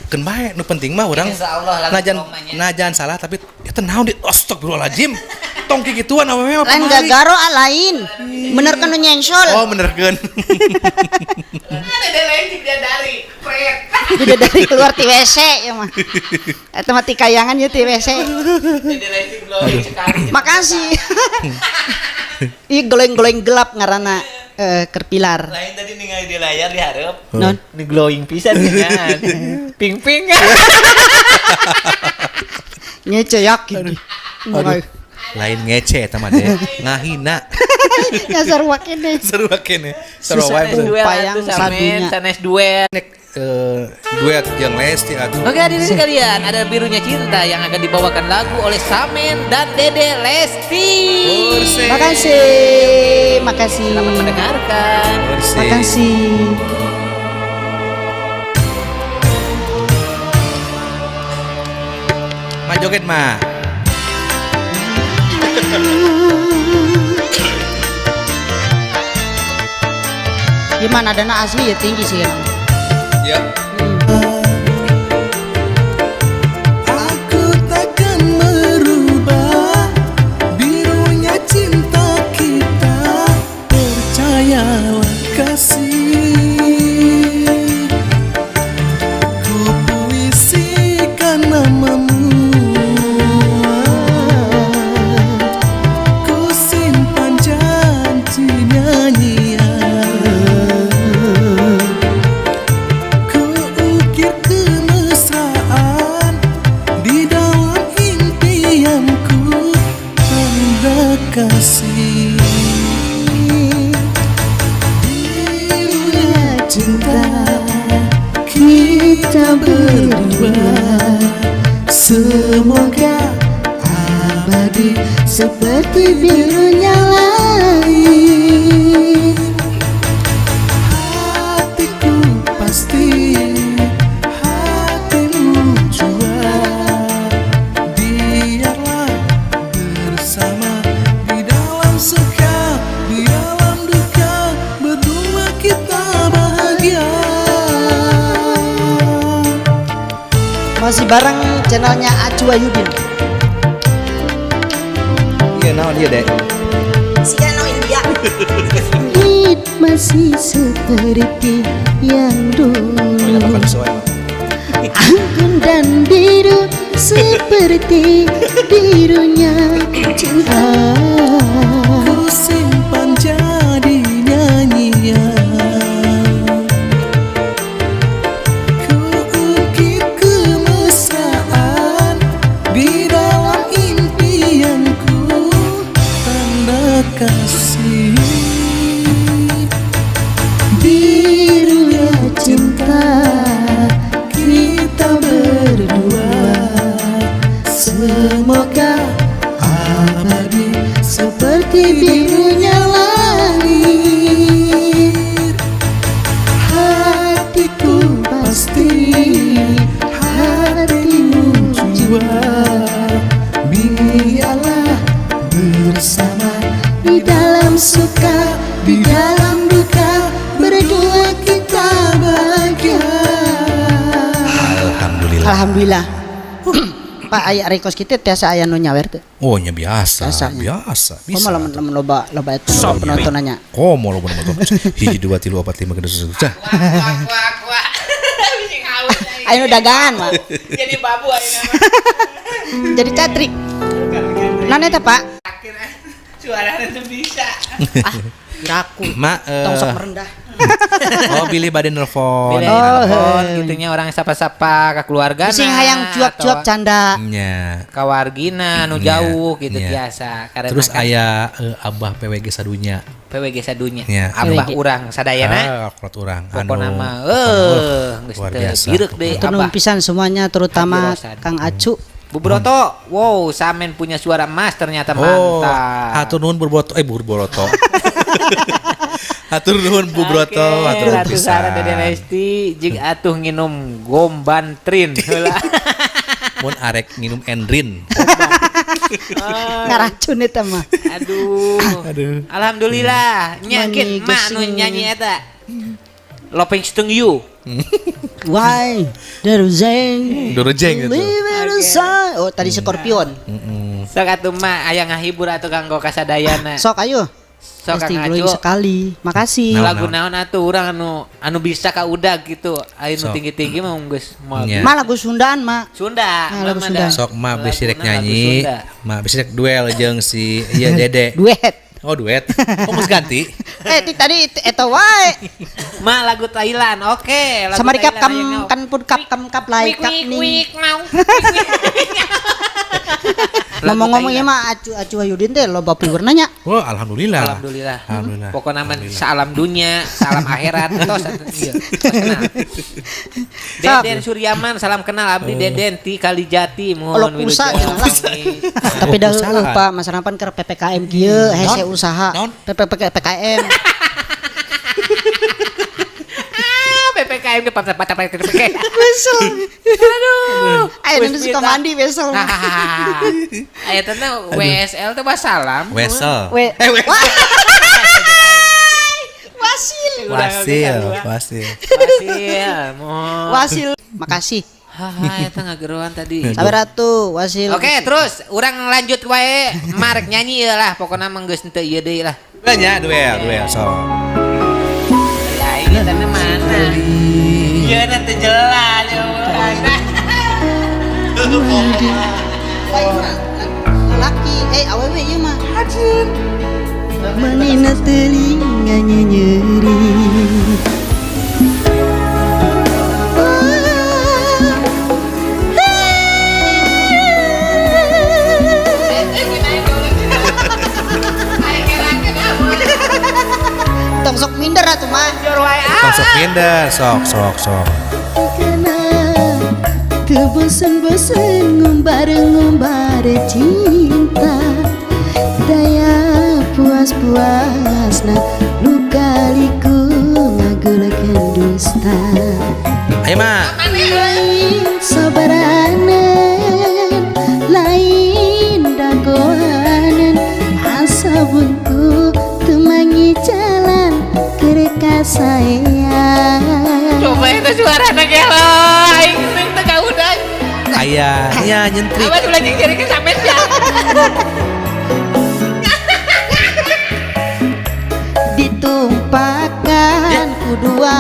Kan bae nu penting mah urang najan salah tapi eta naon di astagfirullahalazim. Tong kikituan awewe mah lain gagaro lain. Bener kan nyensol. Oh benerkeun. Dede lain dia dari pret. Udah dari keluar ti WC ya mah. Eta mah ti kayangan ya ti WC. Dede lain glowing sekali. Makasih. Ih glowing gelap ngaranna kerpilar. Lain tadi ningali di layar di hareup. Non Di glowing pisan kan. Ping-ping. ngeceyak gini. Lain ngece eta mah deh. Ngahina. Ngasar wakene. Seru kene. Seru Susah wae. tuh. Payang samen sadunya. sanes duet. Nek duet yang Lesti atuh. Oke hadirin sekalian, ada Birunya Cinta yang akan dibawakan lagu oleh Samen dan Dede Lesti. Makasih. Selamat mendengarkan. Makasih. Ma joget mah. Gimana dana asli ya tinggi sih kan. Ya. Aku takkan merubah birunya cinta kita, percayalah kasih. Ku puisikan namamu, ku simpan janji nyanyian. Kasih birunya cinta kita berdua, semoga abadi seperti birunya langit. Hatiku pasti hatimu jua, biarlah bersama suka di dalam duka, berdua kita bahagia. Masih bareng channelnya Acu Ayudin. Iya naon dia deh. Si Gano India. Hidup masih seperti yang dulu. Anggun dan biru seperti birunya cinta. Ku simpan jadi nyanyian, ku ukir kemesraan di dalam impianku, tanda kasih. Birunya cinta kita berdua, semoga abadi seperti birunya langit. Hatiku pasti hatimu jua, biarlah bersama di dalam suka di dalam duka, berdua kita bahagia. Alhamdulillah. Pak aya rekos kita tiasa aya nu nyawer teh. Oh nya biasa. Biasa. Biasa. Komo lamun loba eta penontonannya. Komo lo bener hiji 2 3 4 5 6 7. Wah. Bisa ngawet. Ayo dagangan mah. Jadi babu ayeuna mah. Jadi catrik. Nana eta Pak? Akhirnya suaranya tuh bisa. Kiraku. Ma Tong sok merendah. oh pilih badan nelfon. Gitunya orang sapa-sapa ke keluarga. Sing hayang cuap-cuap canda. Nya. Kawargina nu Nya, jauh gitu nya. biasa. Karena Terus kan aya Abah PWG sadunya. PWG sadunya. Nya. Abah PWG. urang sadayana. Akurat urang. Pokona mah geus luar teu biasa. birek deui Turun Abah. pisan semuanya terutama Habirosan. Kang Acu. Bu Broto, wow, Samen punya suara emas ternyata Oh, mantap. hatur nuhun Burbroto. Hatur nuhun Bu Broto, hatur nuhun Ratu pisan. Sarah Dede Lesti jeung atuh nginum gombantrin heula. Mun arek nginum Endrin. Ngaracun eta mah. Aduh. Alhamdulillah, nyakin Mani mak nu gesing. nyanyi eta. Lopeng Steng You. Why Deruzeng Durujeng gitu. Oh tadi Scorpion. Sok atuh mah aya ngahibur atuh kanggo kasadayana. Sok ayo. Sok Pasti Kang glowing Aco. sekali. Makasih. Naon, Lagu naon atuh urang anu bisa ka udag gitu. Aya nu Sok. tinggi-tinggi mah geus moal. Nya. Mah lagu Sundaan mah. Sunda. Lagu Mama Sunda. dah. Sok mah bisi rek Laguna lagu nyanyi, Sunda. mah bisi rek duel jeung si ieu Dede. Duet. Oh duet. Oh geus ganti. Tadi eta wae. Mah lagu Thailand. Oke, lagu Sama recap Thailand aya kan pun kap like kap nih. mau. Ngomong-ngomongnya mah acu Ayudin teh loba piwurna nya. Oh alhamdulillah. Alhamdulillah. Alhamdulillah. Pokoknya mah salam dunia, salam akhirat. Tos iya. Deden Suryaman, salam kenal abdi Deden ti Kalijati Olok mohon usaha wilujeng. cenah. Tapi dah Pak masalah pan keur PPKM kieu hese usaha. Naon? PPKM. PPKM ke patah PPKM. Besok. Aduh. Ayo nanti suka mandi besok. Aya teh WSL teh salam. Wesel. Wasil. Wasil, Wasil. Wasil. mohon. Wasil. Makasih. Eta ngageroan tadi. Sabar atuh Wasil. Oke, terus urang lanjut wae. Marek nyanyi ieu lah, pokona mah geus teu ieu deui lah. Duel, so. Ya ini tanda mana? Ieu nanti jelas ya. Laki, awewe ieu mah. Manina telinganya nyeri. Tong sok minder atuh mah. Sok pindah, sok. Karena kebosan-bosan ngumbar cinta, daya puas-puasna luka-liku ngagulakeun dusta. Ayo mah. Lain sabaranan, lain dagoanan, asa buntu temangi jalan kereka sayang. Coba itu suara anak gelo, aing sing teu kaudah. Aya nyentrik. Apa ulah jeung ke sampean ya? Ditumpahkan ku dua